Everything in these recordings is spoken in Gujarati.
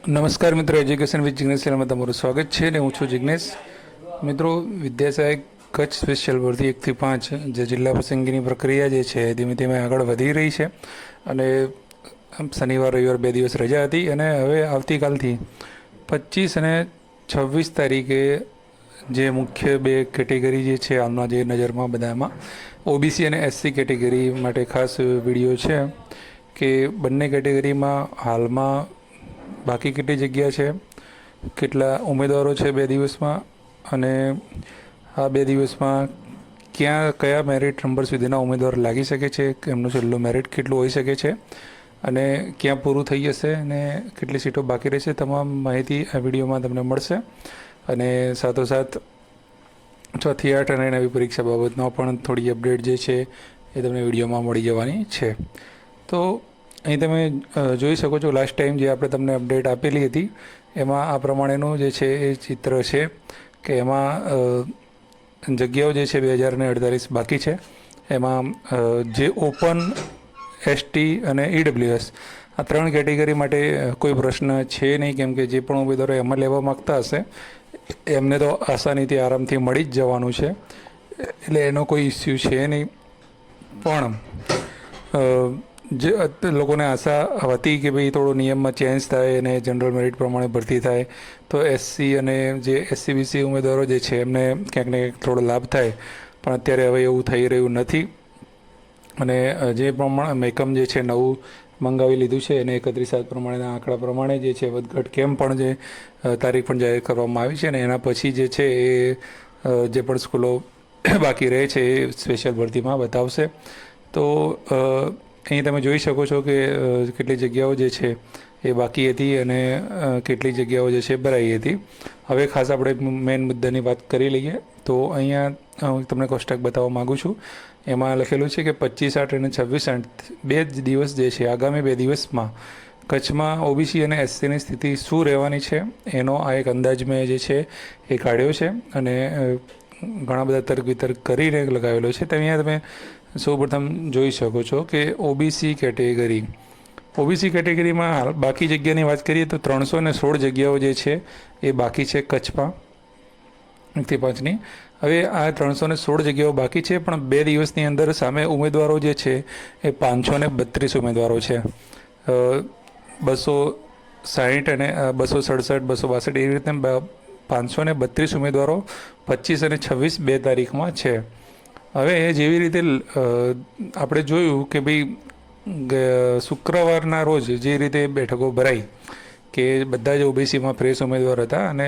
નમસ્કાર મિત્રો, એજ્યુકેશન વિથ જિગ્નેશ ચેનલમાં તમારું સ્વાગત છે ને હું છું જિગ્નેશ. મિત્રો, વિદ્યાસહાયક કચ્છ સ્પેશિયલ ભરતી 1 થી 5 જે જિલ્લા પસંદગીની પ્રક્રિયા જે છે ધીમે ધીમે આગળ વધી રહી છે અને શનિવાર રવિવાર 2 દિવસ રજા હતી અને હવે આવતીકાલથી 25 અને 26 તારીખે જે મુખ્ય બે કેટેગરી જે છે હાલમાં જે નજરમાં બધામાં ઓબીસી અને એસસી કેટેગરી માટે ખાસ વિડીયો છે કે બંને કેટેગરીમાં હાલમાં બાકી કેટલી જગ્યા છે, કેટલા ઉમેદવારો છે 2 દિવસમાં અને આ 2 દિવસમાં કયા મેરિટ નંબર સુધીના ઉમેદવાર લાગી શકે છે, એમનું છેલ્લું મેરિટ કેટલું હોઈ શકે છે અને ક્યાં પૂરું થઈ જશે અને કેટલી સીટો બાકી રહેશે, તમામ માહિતી આ વિડીયોમાં તમને મળશે. અને સાથોસાથ 6 થી 8 અને નવી પરીક્ષા બાબતમાં પણ થોડી અપડેટ જે છે એ તમને વિડીયોમાં મળી જવાની છે. તો અહીં તમે જોઈ શકો છો, લાસ્ટ ટાઈમ જે આપણે તમને અપડેટ આપેલી હતી એમાં આ પ્રમાણેનું જે છે એ ચિત્ર છે કે એમાં જગ્યાઓ જે છે 2048 બાકી છે. એમાં જે ઓપન, એસટી અને ઈડબ્લ્યુએસ આ 3 કેટેગરી માટે કોઈ પ્રશ્ન છે નહીં, કેમ કે જે પણ ઉમેદવારો એમાં લેવા માગતા હશે એમને તો આસાનીથી આરામથી મળી જ જવાનું છે, એટલે એનો કોઈ ઇસ્યુ છે નહીં. પણ જે લોકોને આશા હતી કે ભાઈ થોડો નિયમમાં ચેન્જ થાય અને જનરલ મેરિટ પ્રમાણે ભરતી થાય તો એસસી અને જે એસસીબીસી ઉમેદવારો જે છે એમને ક્યાંક ને ક્યાંક થોડો લાભ થાય, પણ અત્યારે હવે એવું થઈ રહ્યું નથી. અને જે પ્રમાણે મહેકમ જે છે નવું મંગાવી લીધું છે અને 31/7 પ્રમાણેના આંકડા પ્રમાણે જે છે વધઘટ કેમ પણ જે તારીખ પણ જાહેર કરવામાં આવી છે અને એના પછી જે છે એ જે પણ સ્કૂલો બાકી રહે છે એ સ્પેશિયલ ભરતીમાં બતાવશે. તો અહીં તમે જોઈ શકો છો કે કેટલી જગ્યાઓ જે છે એ બાકી હતી અને કેટલી જગ્યાઓ જે છે ભરાઈ હતી. હવે ખાસ આપણે મેઇન મુદ્દાની વાત કરી લઈએ. તો અહીંયા હું તમને કોષ્ટક બતાવવા માગું છું. એમાં લખેલું છે કે 25/8 અને 26/8 બે જ દિવસ જે છે આગામી 2 દિવસમાં કચ્છમાં ઓબીસી અને એસસીની સ્થિતિ શું રહેવાની છે એનો આ એક અંદાજ મેં જે છે એ કાઢ્યો છે અને ઘણા બધા તર્ક વિતર્ક કરીને લગાવેલો છે. તો અહીંયા તમે સૌપ્રથમ જોઈ શકો છો કે ઓબીસી કેટેગરીમાં બાકી જગ્યાની વાત કરીએ તો 316 જગ્યાઓ જે છે એ બાકી છે કચ્છમાં 1 થી 5ની. હવે આ 316 જગ્યાઓ બાકી છે, પણ 2 દિવસની અંદર સામે ઉમેદવારો જે છે એ 532 ઉમેદવારો છે. 260 અને 267, 262 એવી રીતે 532 ઉમેદવારો 25 અને 26 2 તારીખમાં છે. હવે જેવી રીતે આપણે જોયું કે ભાઈ શુક્રવારના રોજ જે રીતે બેઠકો ભરાઈ કે બધા જ ઓબીસીમાં ફ્રેશ ઉમેદવાર હતા અને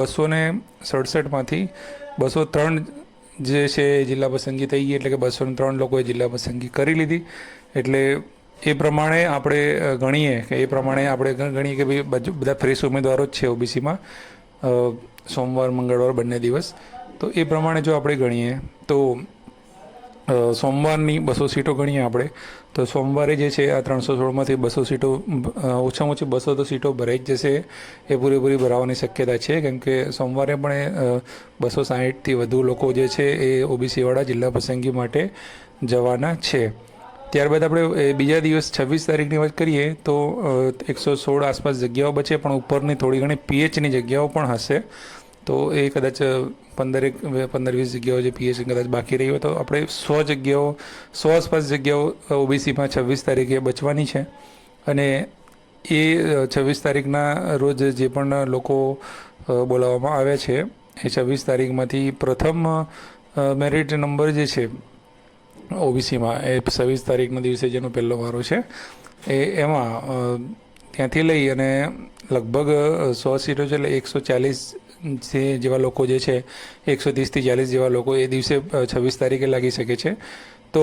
267માંથી 203 જે છે જિલ્લા પસંદગી થઈ ગઈ, એટલે કે 203 લોકોએ જિલ્લા પસંદગી કરી લીધી. એટલે એ પ્રમાણે આપણે ગણીએ કે ભાઈ બધા ફ્રેશ ઉમેદવારો જ છે ઓબીસીમાં સોમવાર મંગળવાર બંને દિવસ. તો એ પ્રમાણે જો આપણે ગણીએ તો સોમવારની 200 સીટો ગણીએ આપણે તો સોમવારે જે છે આ 316માંથી 200 સીટો ઓછામાં ઓછી 200 તો સીટો ભરાઈ જ જશે, એ પૂરેપૂરી ભરાવાની શક્યતા છે. કેમ કે સોમવારે પણ 260થી વધુ લોકો જે છે એ ઓબીસીવાળા જિલ્લા પસંદગી માટે જવાના છે. ત્યારબાદ આપણે બીજા દિવસ 26 તારીખની વાત કરીએ તો 116 આસપાસ જગ્યાઓ બચે, પણ ઉપરની થોડી ઘણી પીએચની જગ્યાઓ પણ હશે. તો એ કદાચ 15-20 જગ્યાઓ જે પીએચ કદાચ બાકી રહી હોય તો આપણે 100 આસપાસ જગ્યાઓ ઓબીસીમાં 26 તારીખે બચવાની છે. અને એ 26 તારીખના રોજ જે પણ લોકો બોલાવવામાં આવ્યા છે એ 26 તારીખમાંથી પ્રથમ મેરિટ નંબર જે છે ઓબીસીમાં એ 26 તારીખના દિવસે જેનો પહેલો વારો છે એમાં ત્યાંથી લઈ અને લગભગ 100 સીટો છે, એટલે 140 જેવા લોકો જે છે 130થી 40 જેવા લોકો એ દિવસે 26 તારીખે લાગી શકે છે. તો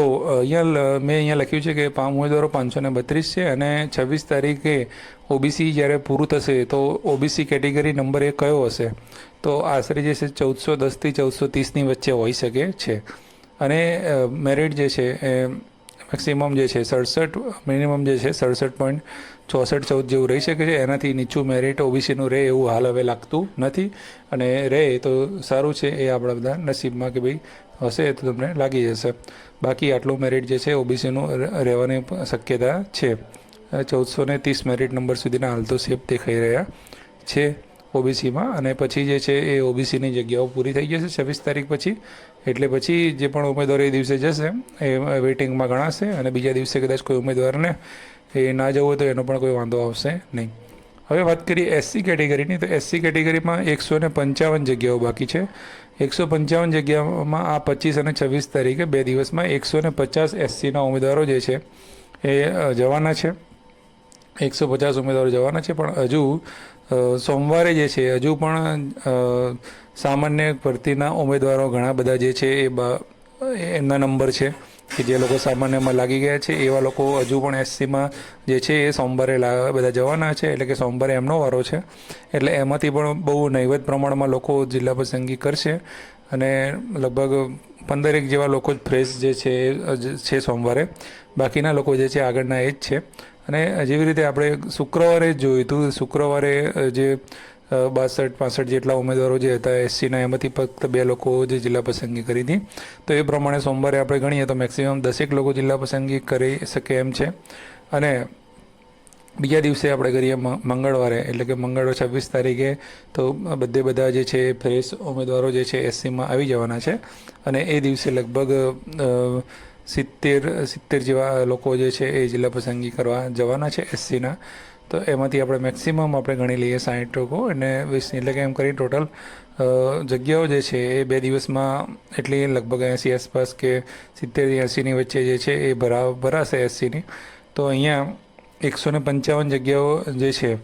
મેં અહીંયા લખ્યું છે કે ઉમેદવારો 532 છે અને 26 તારીખે ઓબીસી જ્યારે પૂરું થશે તો ઓબીસી કેટેગરી નંબર એ કયો હશે તો આશરે જે છે 1410થી 1430ની વચ્ચે હોઈ શકે છે. અને મેરિટ જે છે એ મેક્સિમમ જે છે 67, મિનિમમ જે છે 67.6414 જેવું રહી શકે છે. એનાથી નીચું મેરિટ ઓબીસીનું રહે એવું હાલ હવે લાગતું નથી, અને રહે તો સારું છે. એ આપણા બધા નસીબમાં કે ભાઈ હશે તો તમને લાગી જશે. બાકી આટલું મેરિટ જે છે ઓબીસીનું રહેવાની શક્યતા છે. 1430 મેરિટ નંબર સુધીના હાલ તો સેફ દેખાઈ રહ્યા છે ઓબીસીમાં. અને પછી જે છે એ ઓબીસીની જગ્યાઓ પૂરી થઈ જશે 26 તારીખ પછી. એટલે પછી જે પણ ઉમેદવારો એ દિવસે જશે એ વેઇટિંગમાં ગણાશે, અને બીજા દિવસે કદાચ કોઈ ઉમેદવારને એ ના જવું હોય તો એનો પણ કોઈ વાંધો આવશે નહીં. હવે વાત કરીએ એસસી કેટેગરીની, તો એસસી કેટેગરીમાં 155 જગ્યાઓ બાકી છે. 155 જગ્યામાં આ 25 અને 26 તારીખે 2 દિવસમાં 150 એસસીના ઉમેદવારો જે છે એ જવાના છે. 150 ઉમેદવારો જવાના છે, પણ હજુ સોમવારે જે છે હજુ પણ સામાન્ય ભરતીના ઉમેદવારો ઘણા બધા જે છે એમના નંબર છે કે જે લોકો સામાન્યમાં લાગી ગયા છે, એવા લોકો હજુ પણ એસસીમાં જે છે એ સોમવારે બધા જવાના છે. એટલે કે સોમવારે એમનો વારો છે. એટલે એમાંથી પણ બહુ નહિવત પ્રમાણમાં લોકો જિલ્લા પસંદગી કરશે, અને લગભગ 15 જેવા લોકો જ ફ્રેશ જે છે સોમવારે. બાકીના લોકો જે છે આગળના એ જ છે. અને જેવી રીતે આપણે શુક્રવારે જોયું હતું, શુક્રવારે જે 62-65 જેટલા ઉમેદવારો જે હતા એસસીના, એમાંથી ફક્ત 2 લોકો જે જિલ્લા પસંદગી કરી હતી. તો એ પ્રમાણે સોમવારે આપણે ગણીએ તો મેક્સિમમ 10 લોકો જિલ્લા પસંદગી કરી શકે એમ છે. અને બીજા દિવસે આપણે કરીએ મંગળવારે, એટલે કે મંગળવાર 26 તારીખે, તો બધા જે છે ફ્રેશ ઉમેદવારો જે છે એસસીમાં આવી જવાના છે. અને એ દિવસે લગભગ 70 જેવા લોકો જે છે એ જિલ્લા પસંદગી કરવા જવાના છે એસસીના. તો એમાંથી આપણે મેક્સિમમ આપણે ગણી લઈએ 60 લોકો, અને 20, એટલે કે એમ કરી ટોટલ જગ્યાઓ જે છે એ 2 દિવસમાં એટલી લગભગ 80 આસપાસ કે 70-80ની વચ્ચે જે છે એ ભરાશે એસસીની. તો અહીંયા 155 જગ્યાઓ જે છે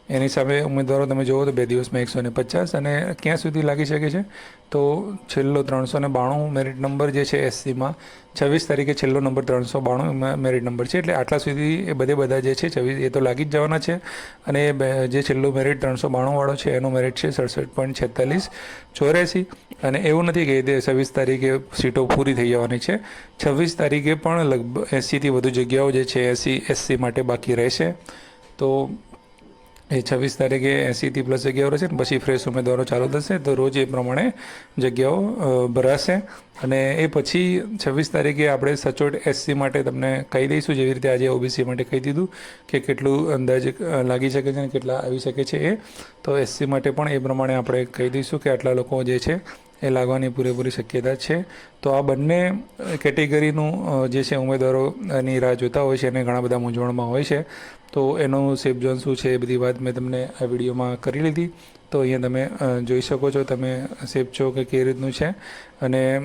એની સામે ઉમેદવારો તમે જુઓ તો 2 દિવસમાં 150. અને ક્યાં સુધી લાગી શકે છે? તો છેલ્લો 392 મેરિટ નંબર જે છે એસસીમાં 26 તારીખે છેલ્લો નંબર 392 મેરિટ નંબર છે. એટલે આટલા સુધી એ બધા જે છે 26 એ તો લાગી જ જવાના છે. અને જે છેલ્લું મેરિટ 392 વાળો છે એનો મેરિટ છે 67.4684. અને એવું નથી કે 26 તારીખે સીટો પૂરી થઈ જવાની છે. 26 તારીખે પણ લગભગ 80થી વધુ જગ્યાઓ જે છે એસસી માટે બાકી રહેશે. તો એ 26 તારીખે 80થી પ્લસ જગ્યાઓ રહેશે, પછી ફ્રેશ ઉમેદવારો ચાલુ થશે, તો રોજ એ પ્રમાણે જગ્યાઓ ભરાશે. અને એ પછી 26 તારીખે આપણે સચોટ એસસી માટે તમને કહી દઈશું, જેવી રીતે આજે ઓબીસી માટે કહી દીધું કે કેટલું અંદાજે લાગી શકે છે અને કેટલા આવી શકે છે એ. તો એસસી માટે પણ એ પ્રમાણે આપણે કહી દઈશું કે આટલા લોકો જે છે એ લાગવાની પૂરેપૂરી શક્યતા છે. તો આ બંને કેટેગરીનું જે છે ઉમેદવારોની રાહ જોતા હોય છે અને ઘણા બધા મૂંઝવણમાં હોય છે. તો એનું સેફ ઝોન શું છે એ બધી વાત મેં તમને આ વિડીયોમાં કરી લીધી. તો અહીંયા તમે જોઈ શકો છો, તમે સેફ છો કે કેવી રીતનું છે. અને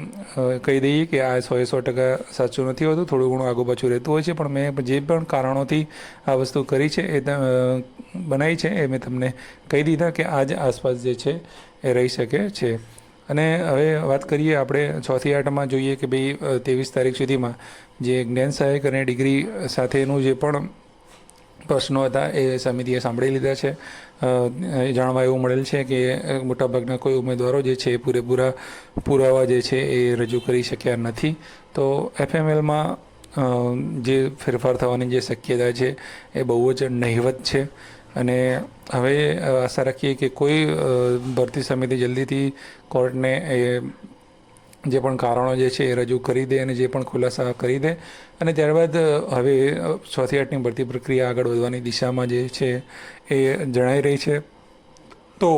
કહી દઈએ કે આ 100% સાચું નથી હોતું, થોડું ઘણું આગુ પાછું રહેતું હોય છે. પણ મેં જે પણ કારણોથી આ વસ્તુ કરી છે એ બનાવી છે એ મેં તમને કહી દીધા કે આજ આસપાસ જે છે એ રહી શકે છે. અને હવે વાત કરીએ આપણે 6 થી 8માં જોઈએ કે ભાઈ 23 તારીખ સુધીમાં જે જ્ઞાન સહાયક અને ડિગ્રી સાથેનું જે પણ પ્રશ્નો હતા એ સમિતિએ સાંભળી લીધા છે. જાણવા એવું મળેલ છે કે મોટાભાગના કોઈ ઉમેદવારો જે છે એ પૂરેપૂરા પુરાવા જે છે એ રજૂ કરી શક્યા નથી. તો એફએમએલમાં જે ફેરફાર થવાની જે શક્યતા છે એ બહુ જ નહિવત છે. અને હવે આશા રાખીએ કે કોઈ ભરતી સમિતિ જલ્દીથી કોર્ટને એ જે પણ કારણો જે છે એ રજૂ કરી દે અને જે પણ ખુલાસા કરી દે. અને ત્યારબાદ હવે 6 થી 8ની ભરતી પ્રક્રિયા આગળ વધવાની દિશામાં જે છે એ જણાઈ રહી છે. તો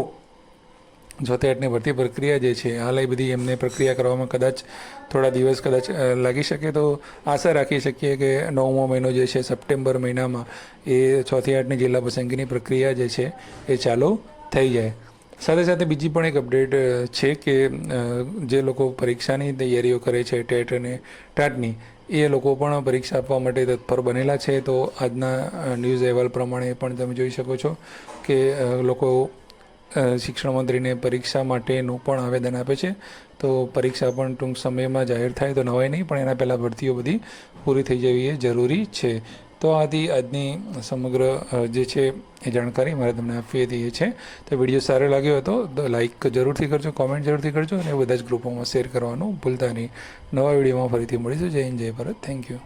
6 થી 8ની ભરતી પ્રક્રિયા જે છે હાલ એ બધી એમને પ્રક્રિયા કરવામાં કદાચ થોડા દિવસ કદાચ લાગી શકે. તો આશા રાખી શકીએ કે 9મો મહિનો જે છે સપ્ટેમ્બર મહિનામાં એ 6 થી 8ની જિલ્લા પસંદગીની પ્રક્રિયા જે છે એ ચાલુ થઈ જાય. સાથે સાથે બીજી પણ એક અપડેટ છે કે જે લોકો પરીક્ષાની તૈયારીઓ કરે છે ટેટ અને ટાટની, એ લોકો પણ પરીક્ષા આપવા માટે તત્પર બનેલા છે. તો આજના ન્યૂઝ અહેવાલ પ્રમાણે પણ તમે જોઈ શકો છો કે લોકો શિક્ષણ મંત્રીને પરીક્ષા માટેનું પણ આવેદન આપે છે. તો પરીક્ષા પણ ટૂંક સમયમાં જાહેર થાય તો નવાય નહીં, પણ એના પહેલાં ભરતીઓ બધી પૂરી થઈ જવી એ જરૂરી છે. તો આથી આજની સમગ્ર જે છે એ જાણકારી મારે તમને આપવી હતી એ છે. તો વિડીયો સારો લાગ્યો હતો તો લાઇક જરૂરથી કરજો, કોમેન્ટ જરૂરથી કરજો, અને બધા જ ગ્રુપોમાં શેર કરવાનું ભૂલતા નહીં. નવા વિડીયોમાં ફરીથી મળીશું. જય હિન્દ, જય ભારત. Thank you.